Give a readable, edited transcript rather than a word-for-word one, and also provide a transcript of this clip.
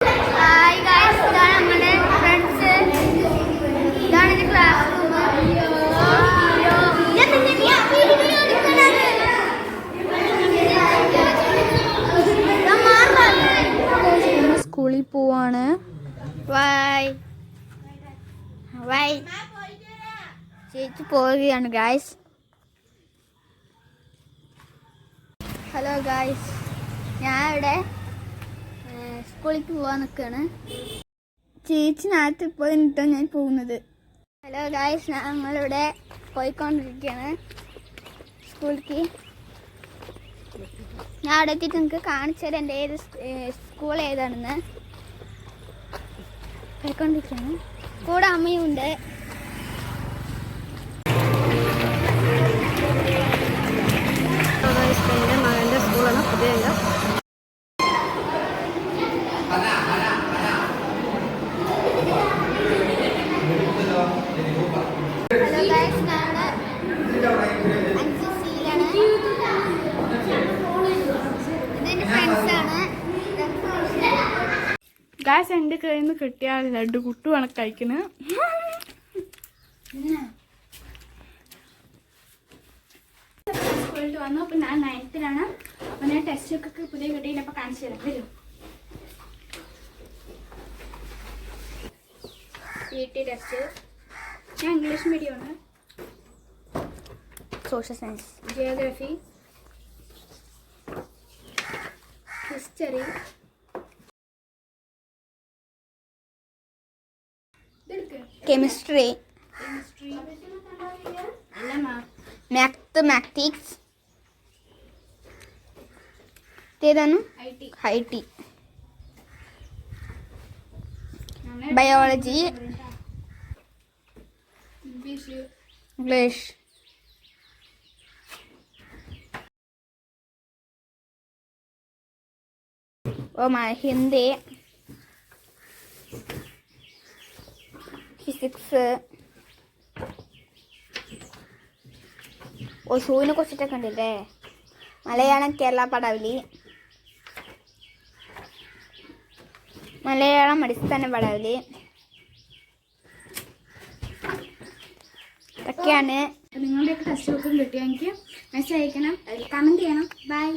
Hi guys, ഇതാണ് നമ്മുടെ friends. ഇതാണ് എൻ്റെ ക്ലാസ് റൂം. സ്കൂളിൽ പോവാണ്. വൈ വൈ ചേച്ചി പോവുകയാണ് ഗൈസ്. ഹലോ ഗൈസ്, ഞാൻ ഇവിടെ സ്കൂളിലേക്ക് പോകാൻ നിൽക്കുകയാണ്. ചേച്ചി നേരത്തെ പോയിട്ടാണ് ഞാൻ പോകുന്നത്. ഹലോ ഗൈസ്, ഞങ്ങളിവിടെ പോയിക്കൊണ്ടിരിക്കുകയാണ് സ്കൂളിലേക്ക്. ഞാൻ അവിടെ എത്തിയിട്ട് നിങ്ങൾക്ക് കാണിച്ചു തരാം എൻ്റെ ഏത് സ്കൂൾ ഏതാണെന്ന്. പോയിക്കൊണ്ടിരിക്കുകയാണ്. കൂടെ അമ്മയും ഉണ്ട്. എൻ്റെ മകൻ്റെ സ്കൂളാണ് പുതിയ. ഹലോ ഗൈസ്, ഞാൻ NCCയിലാണ്. ഇതെൻ്റെ ഫ്രണ്ട്സാണ്. ഗായ്സ്, എൻ്റെ കയ്യിൽ നിന്ന് കിട്ടിയ ലഡു കുട്ടുവാണ് കഴിക്കുന്നത്. സ്കൂളിൽ വന്നു. അപ്പം ഞാൻ 9th-ലാണ്. അപ്പം ഞാൻ ടെസ്റ്റ് ഒക്കെ പുതിയ കിട്ടിയില്ല. അപ്പം കാണിച്ചു തരാം. വരും PT ടെസ്റ്റ്. ഞാൻ ഇംഗ്ലീഷ് മീഡിയമാണ്. Social science, geography, history, chemistry, mathematics, ഏതാണ് IT, biology, English, Hindi, physics. സൂവിനെ കുറിച്ചിട്ടൊക്കെ ഉണ്ടല്ലേ. മലയാളം കേരള പടാവലി, മലയാളം അടിസ്ഥാന പടാവലി ഒക്കെയാണ്. നിങ്ങളുടെയൊക്കെ ടെസ്റ്റ് ബുക്കും കിട്ടിയെങ്കിൽ മെസ്സേജ് അയക്കണം, കമൻറ്റ് ചെയ്യണം. ബൈ.